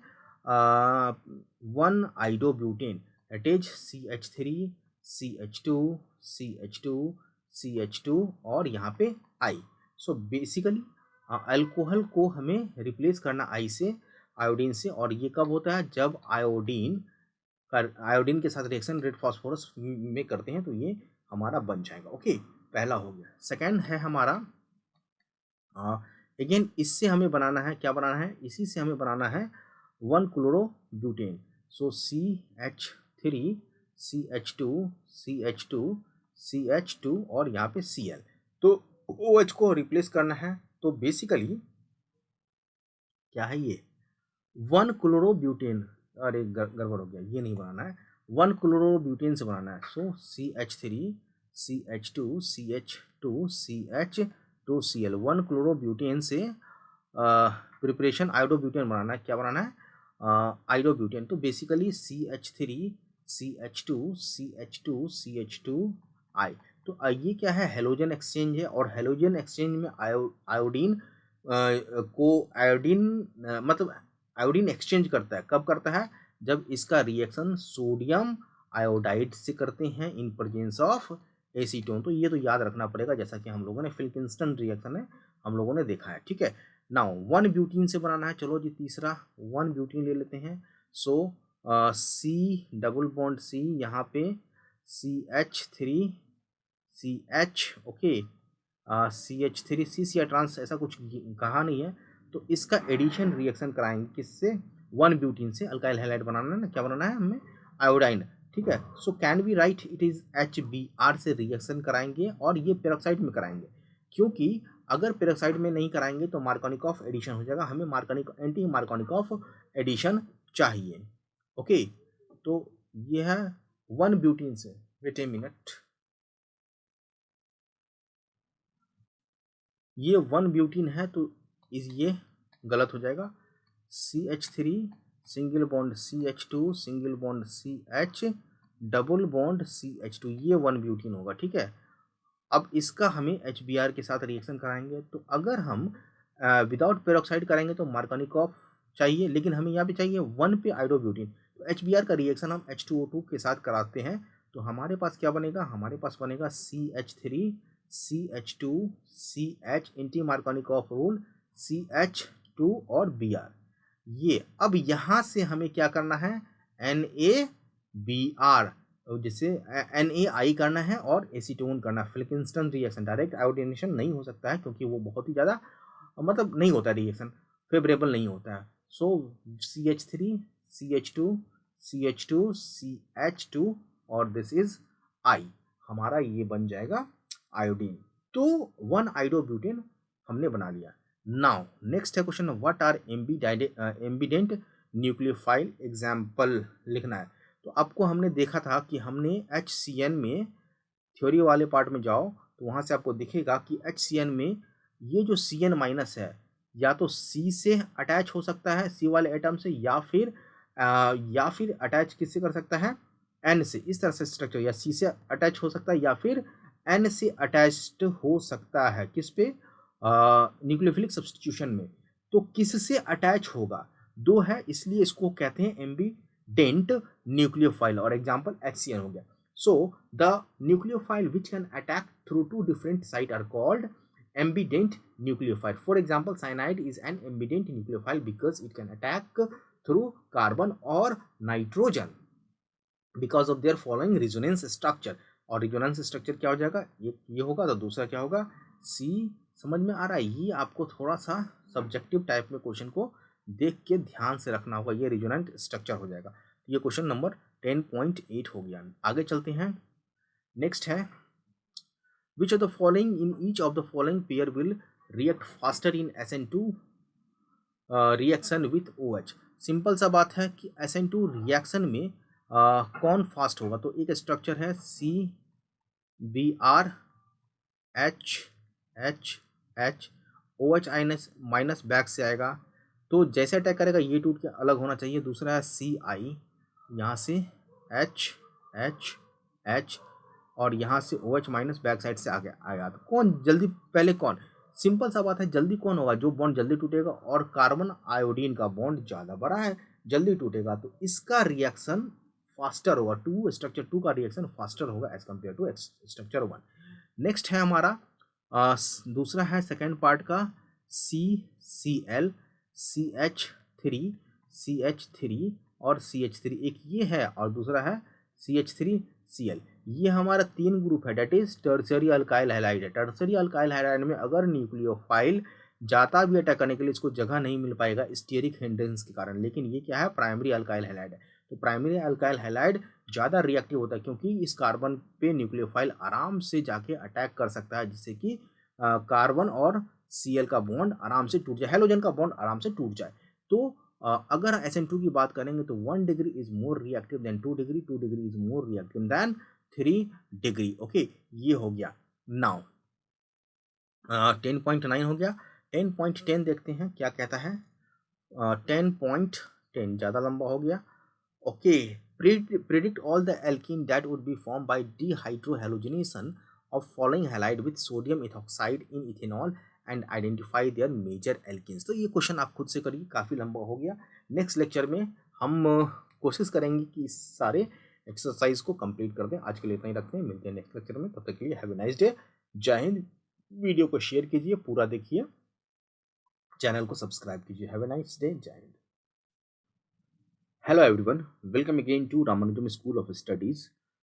1 iodobutane, that is CH3 CH2 CH2 CH2 और यहाँ पे I। सो बेसिकली अल्कोहल को हमें रिप्लेस करना I से, आयोडीन से। और ये कब होता है, जब आयोडीन के साथ रिएक्शन रेड फास्फोरस में करते हैं तो ये हमारा बन जाएगा। ओके, पहला हो गया। सेकंड है हमारा अगेन इससे हमें बनाना है, क्या बनाना है, इसी से हमें बनाना है 1 क्लोरोब्यूटेन, सो CH3 CH2 CH2 CH2 और यहाँ पे Cl। तो OH को रिप्लेस करना है। तो बेसिकली क्या है ये 1 क्लोरोब्यूटेन, अरे गड़बड़ हो गया, ये नहीं बनाना है, 1 क्लोरोब्यूटेन से बनाना है। सो CH3 CH2 CH2 CH2Cl 1 chlorobutane से प्रिपरेशन आयोडोब्यूटेन बनाना है। क्या बनाना है, आयोडोब्यूटेन। तो basically CH3 CH2 CH2 CH2I। तो ये क्या है, हेलोजन एक्सचेंज है, और हेलोजन एक्सचेंज में आयोडीन को आयोडीन मतलब आयोडीन एक्सचेंज करता है। कब करता है, जब इसका रिएक्शन सोडियम आयोडाइड से करते हैं इन प्रेजेंस ऑफ एसीटोन। तो ये तो याद रखना पड़ेगा, जैसा कि हम लोगों ने फिल्किंस्टन रिएक्शन है हम लोगों ने देखा है। ठीक है, नाउ 1 ब्यूटीन से बनाना है। चलो जी तीसरा 1 ब्यूटीन ले लेते हैं। सो C डबल बॉन्ड C, यहाँ पे CH3 CH, okay, CH3 C trans ऐसा कुछ कहा नहीं है। तो इसका एडिशन रिएक्शन कराएंगे किससे, 1 ब्यूटीन से। अल्काइल हैलाइड बनाना है ना, क्या बनाना है हमें, आयोडाइन। ठीक है, so can be right it is HBr से रिएक्शन कराएंगे, और ये पेरोक्साइड में कराएंगे, क्योंकि अगर पेरोक्साइड में नहीं कराएंगे तो मार्कोनिकॉफ एडिशन हो जाएगा। हमें एंटी मार्कोनिकॉफ एडिशन चाहिए। ओके, तो ये है 1 ब्यूटीन से। वेट ए मिनट, ये 1 ब्यूटीन है तो ये गलत हो जाएगा। CH3 single bond CH2 single bond CH double bond CH2, ये 1 ब्यूटीन होगा। ठीक है, अब इसका हमें HBr के साथ रिएक्शन कराएंगे। तो अगर हम विदाउट पेरोक्साइड करेंगे तो मार्कोनिकॉफ चाहिए, लेकिन हमें यहाँ पे चाहिए 1 पे आइडोब्यूटीन। तो HBr का रिएक्शन हम H2O2 के साथ कराते हैं। तो हमारे पास क्या बनेगा, हमारे पास बनेगा CH3 CH2 CH anti Markovnikov rule CH2 और Br। ये अब यहाँ से हमें क्या करना है, NaBr, जैसे NaI करना है और एसीटोन करना है। फिल्किंस्टन रिएक्शन डायरेक्ट आयोडीनेशन नहीं हो सकता है, क्योंकि वो बहुत ही ज़्यादा मतलब नहीं होता, रिएक्शन फेवरेबल नहीं होता है। सो CH3 CH2 CH2 CH2 और दिस इज I, हमारा ये बन जाएगा आयोडीन। तो 1 आइडोब्यूटेन हमने बना लिया। नाउ नेक्स्ट है question, what are ambident nucleophile, example लिखना है। तो आपको हमने देखा था कि हमने HCN में थ्योरी वाले पार्ट में जाओ तो वहाँ से आपको दिखेगा कि HCN में ये जो Cn माइनस है, या तो C से अटैच हो सकता है, C वाले एटम से, या फिर अटैच किससे कर सकता है, N से। इस तरह से स्ट्रक्चर, या C से अटैच हो सकता है या फिर N से अटैच्ड हो सकता है, किस पे, न्यूक्लियोफिलिक सब्स्टिट्यूशन में। तो किससे अटैच होगा, दो है, इसलिए इसको कहते हैं एम्बिडेंट न्यूक्लियोफाइल, और एग्जाम्पल HCN हो गया। So the nucleophile which can attack through two different sites are called ambident nucleophile. For example, cyanide is an ambident nucleophile because it can attack through carbon or nitrogen because of their following resonance structure. और resonance structure क्या हो जाएगा, ये होगा, तो दूसरा क्या होगा, सी। समझ में आ रहा है, ये आपको थोड़ा सा सब्जेक्टिव टाइप में क्वेश्चन को देख के ध्यान से रखना होगा, ये रेजोनेंट स्ट्रक्चर हो जाएगा। ये क्वेश्चन नंबर 10.8 हो गया। आगे चलते हैं। नेक्स्ट है which of the following in each of the following pair will react faster in SN2 reaction with OH। Simple सा बात है कि SN2 रिएक्शन में कौन फास्ट होगा। तो एक स्ट्रक्चर है CBr H OH minus back से आएगा, तो जैसे अटैक करेगा ये टूट के अलग होना चाहिए। दूसरा है CI, यहाँ से H और यहाँ से OH माइनस बैक साइड से आगे आएगा। तो कौन जल्दी, पहले कौन, सिंपल सा बात है, जल्दी कौन होगा, जो बॉन्ड जल्दी टूटेगा, और कार्बन आयोडीन का बॉन्ड ज़्यादा बड़ा है, जल्दी टूटेगा, तो इसका रिएक्शन फास्टर होगा। स्ट्रक्चर 2 का रिएक्शन फास्टर होगा as compare to structure 1। Next है हमारा दूसरा है सेकेंड पार्ट का CCl CH3 और CH3, एक ये है और दूसरा है CH3Cl। ये हमारा 3 ग्रुप है, that is tertiary alkyl halide है। टर्शियरी अल्काइल हैलाइड में अगर न्यूक्लियोफाइल जाता भी अटैक करने के लिए इसको जगह नहीं मिल पाएगा स्टीयरिक हिंड्रेंस के कारण, लेकिन ये क्या है, प्राइमरी अल्काइल हैलाइड है। तो प्राइमरी अल्काइल हैलाइड ज़्यादा रिएक्टिव होता है क्योंकि इस कार्बन पे न्यूक्लियोफाइल आराम से जाके अटैक कर सकता है, जिससे कि कार्बन और Cl का बॉन्ड आराम से टूट जाए, हेलोजन का बॉन्ड आराम से टूट जाए। तो अगर SN2 की बात करेंगे तो 1 degree is more reactive than 2 degree, 2 degree is more reactive than 3 degree. Okay, ये हो गया। नाउ 10.9 हो गया। 10.10 देखते हैं क्या कहता है। 10.10 ज़्यादा लंबा हो गया। Okay, predict all the alkene that would be formed by dehydrohalogenation of following halide with sodium ethoxide in ethanol and identify their major alkenes। तो ये क्वेश्चन आप खुद से करिए, काफ़ी लंबा हो गया। नेक्स्ट लेक्चर में हम कोशिश करेंगे कि इस सारे एक्सरसाइज को कंप्लीट कर दें। आज के लिए इतना ही रखते हैं, मिलते हैं नेक्स्ट लेक्चर में, तब तक के लिए हैव ए नाइस डे। जय हिंद। वीडियो को शेयर कीजिए, पूरा देखिए, चैनल को सब्सक्राइब कीजिए। Have a nice day. जय Hind. Hello everyone, welcome again to Ramanujam School of Studies.